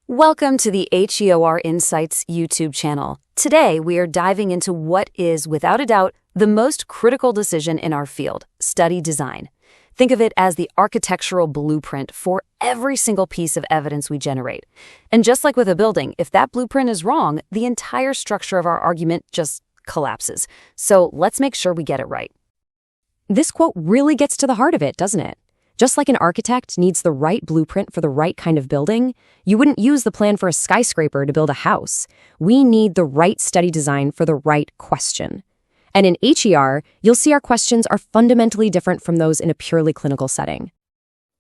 Welcome to the HEOR Insights YouTube channel. Today, we are diving into what is, without a doubt, the most critical decision in our field, study design. Think of it as the architectural blueprint for every single piece of evidence we generate. And just like with a building, if that blueprint is wrong, the entire structure of our argument just collapses. So let's make sure we get it right. This quote really gets to the heart of it, doesn't it? Just like an architect needs the right blueprint for the right kind of building, you wouldn't use the plan for a skyscraper to build a house. We need the right study design for the right question. And in HER, you'll see our questions are fundamentally different from those in a purely clinical setting.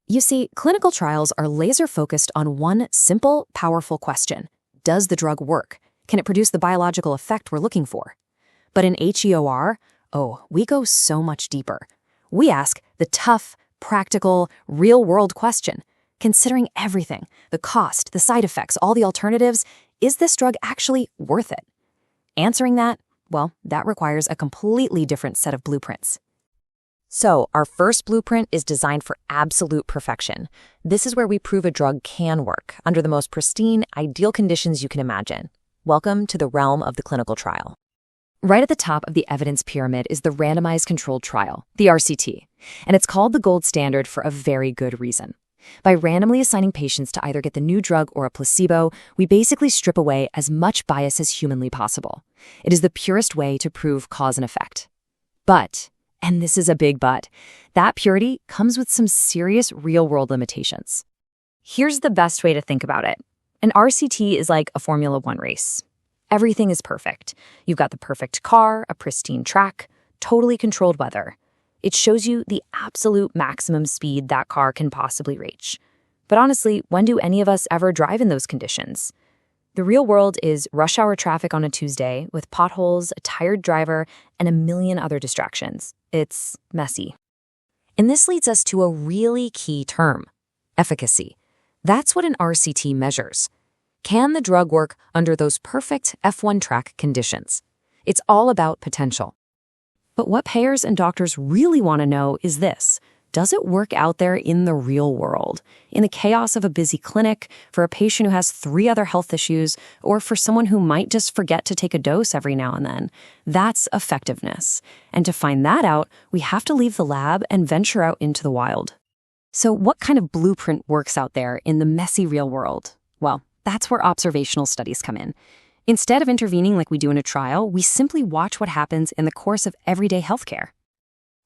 You see, clinical trials are laser-focused on one simple, powerful question. Does the drug work? Can it produce the biological effect we're looking for? But in HEOR, we go so much deeper. We ask the tough, practical, real-world question. Considering everything, the cost, the side effects, all the alternatives, is this drug actually worth it? Answering that, well, that requires a completely different set of blueprints. So, our first blueprint is designed for absolute perfection. This is where we prove a drug can work under the most pristine, ideal conditions you can imagine. Welcome to the realm of the clinical trial. Right at the top of the evidence pyramid is the Randomized Controlled Trial, the RCT, and it's called the gold standard for a very good reason. By randomly assigning patients to either get the new drug or a placebo, we basically strip away as much bias as humanly possible. It is the purest way to prove cause and effect. But, and this is a big but, that purity comes with some serious real-world limitations. Here's the best way to think about it. An RCT is like a Formula One race. Everything is perfect. You've got the perfect car, a pristine track, totally controlled weather. It shows you the absolute maximum speed that car can possibly reach. But honestly, when do any of us ever drive in those conditions? The real world is rush hour traffic on a Tuesday with potholes, a tired driver, and a million other distractions. It's messy. And this leads us to a really key term, efficacy. That's what an RCT measures. Can the drug work under those perfect F1 track conditions? It's all about potential. But what payers and doctors really want to know is this. Does it work out there in the real world? In the chaos of a busy clinic, for a patient who has 3 other health issues, or for someone who might just forget to take a dose every now and then? That's effectiveness. And to find that out, we have to leave the lab and venture out into the wild. So what kind of blueprint works out there in the messy real world? Well, that's where observational studies come in. Instead of intervening like we do in a trial, we simply watch what happens in the course of everyday healthcare.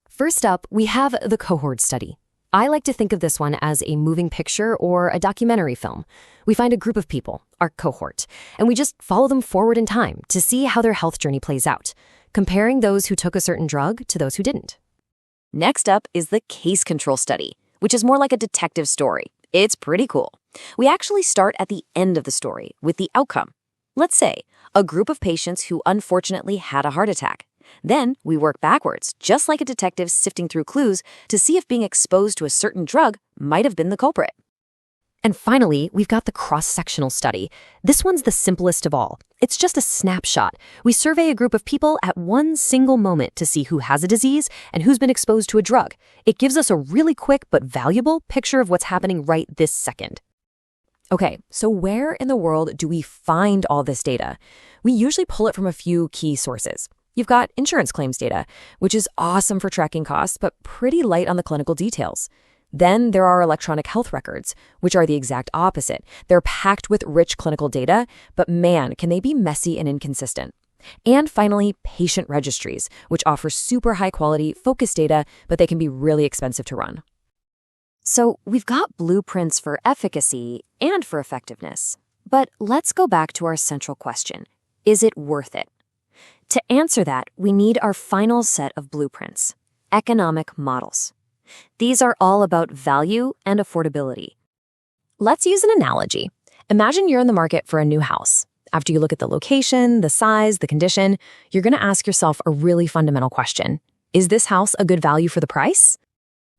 First up, we have the Cohort study. I like to think of this one as a moving picture or a documentary film. We find a group of people, our cohort, and we just follow them forward in time to see how their health journey plays out, comparing those who took a certain drug to those who didn't. Next up is the case control study, which is more like a detective story. It's pretty cool. We actually start at the end of the story with the outcome. Let's say a group of patients who unfortunately had a heart attack. Then we work backwards, just like a detective sifting through clues to see if being exposed to a certain drug might have been the culprit. And finally, we've got the cross-sectional study. This one's the simplest of all. It's just a snapshot. We survey a group of people at one single moment to see who has a disease and who's been exposed to a drug. It gives us a really quick but valuable picture of what's happening right this second. Okay, so where in the world do we find all this data? We usually pull it from a few key sources. You've got insurance claims data, which is awesome for tracking costs, but pretty light on the clinical details. Then there are electronic health records, which are the exact opposite. They're packed with rich clinical data, but man, can they be messy and inconsistent. And finally, patient registries, which offer super high-quality, focused data, but they can be really expensive to run. So we've got blueprints for efficacy and for effectiveness. But let's go back to our central question. Is it worth it? To answer that, we need our final set of blueprints, economic models. These are all about value and affordability. Let's use an analogy. Imagine you're in the market for a new house. After you look at the location, the size, the condition, you're going to ask yourself a really fundamental question. Is this house a good value for the price?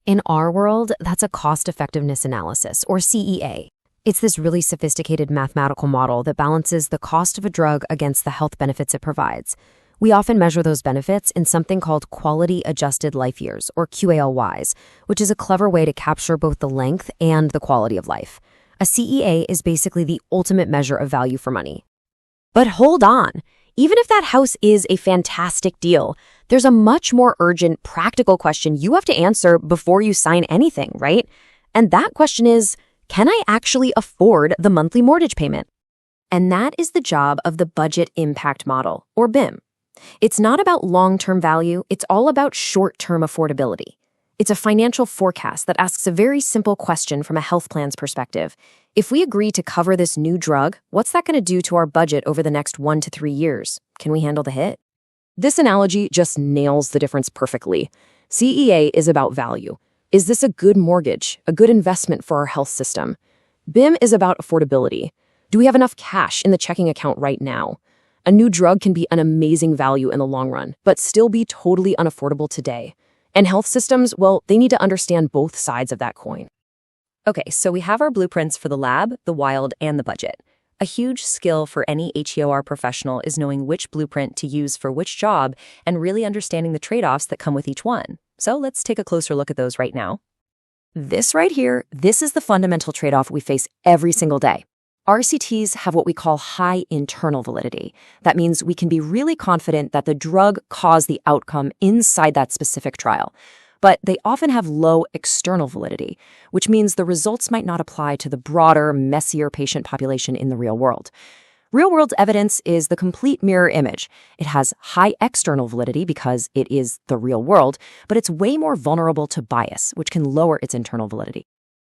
In our world, that's a cost-effectiveness analysis, or CEA. It's this really sophisticated mathematical model that balances the cost of a drug against the health benefits it provides. We often measure those benefits in something called quality-adjusted life years, or QALYs, which is a clever way to capture both the length and the quality of life. A CEA is basically the ultimate measure of value for money. But hold on. Even if that house is a fantastic deal, there's a much more urgent, practical question you have to answer before you sign anything, right? And that question is, can I actually afford the monthly mortgage payment? And that is the job of the Budget Impact Model, or BIM. It's not about long-term value, it's all about short-term affordability. It's a financial forecast that asks a very simple question from a health plan's perspective. If we agree to cover this new drug, what's that going to do to our budget over the next 1 to 3 years? Can we handle the hit? This analogy just nails the difference perfectly. CEA is about value. Is this a good mortgage, a good investment for our health system? BIM is about affordability. Do we have enough cash in the checking account right now? A new drug can be an amazing value in the long run, but still be totally unaffordable today. And health systems, well, they need to understand both sides of that coin. Okay, so we have our blueprints for the lab, the wild, and the budget. A huge skill for any HEOR professional is knowing which blueprint to use for which job and really understanding the trade-offs that come with each one. So let's take a closer look at those right now. This right here, this is the fundamental trade-off we face every single day. RCTs have what we call high internal validity. That means we can be really confident that the drug caused the outcome inside that specific trial. But they often have low external validity, which means the results might not apply to the broader, messier patient population in the real world. Real-world evidence is the complete mirror image. It has high external validity because it is the real world, but it's way more vulnerable to bias, which can lower its internal validity.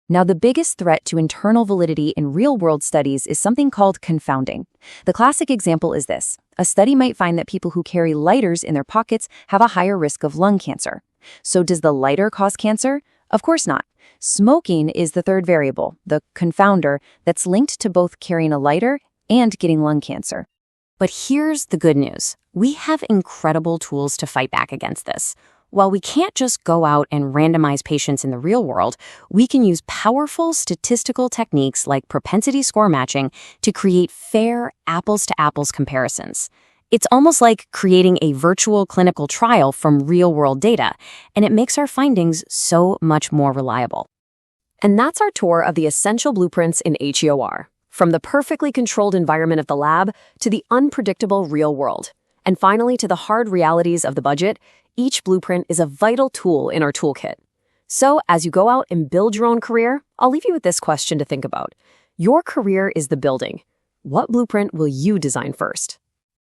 Now, the biggest threat to internal validity in real-world studies is something called confounding. The classic example is this. A study might find that people who carry lighters in their pockets have a higher risk of lung cancer. So does the lighter cause cancer? Of course not. Smoking is the third variable, the confounder, that's linked to both carrying a lighter and getting lung cancer. But here's the good news. We have incredible tools to fight back against this. While we can't just go out and randomize patients in the real world, we can use powerful statistical techniques like propensity score matching to create fair apples-to-apples comparisons. It's almost like creating a virtual clinical trial from real-world data, and it makes our findings so much more reliable. And that's our tour of the essential blueprints in HEOR, from the perfectly controlled environment of the lab to the unpredictable real world. And finally, to the hard realities of the budget. Each blueprint is a vital tool in our toolkit. So, as you go out and build your own career, I'll leave you with this question to think about. Your career is the building. What blueprint will you design first?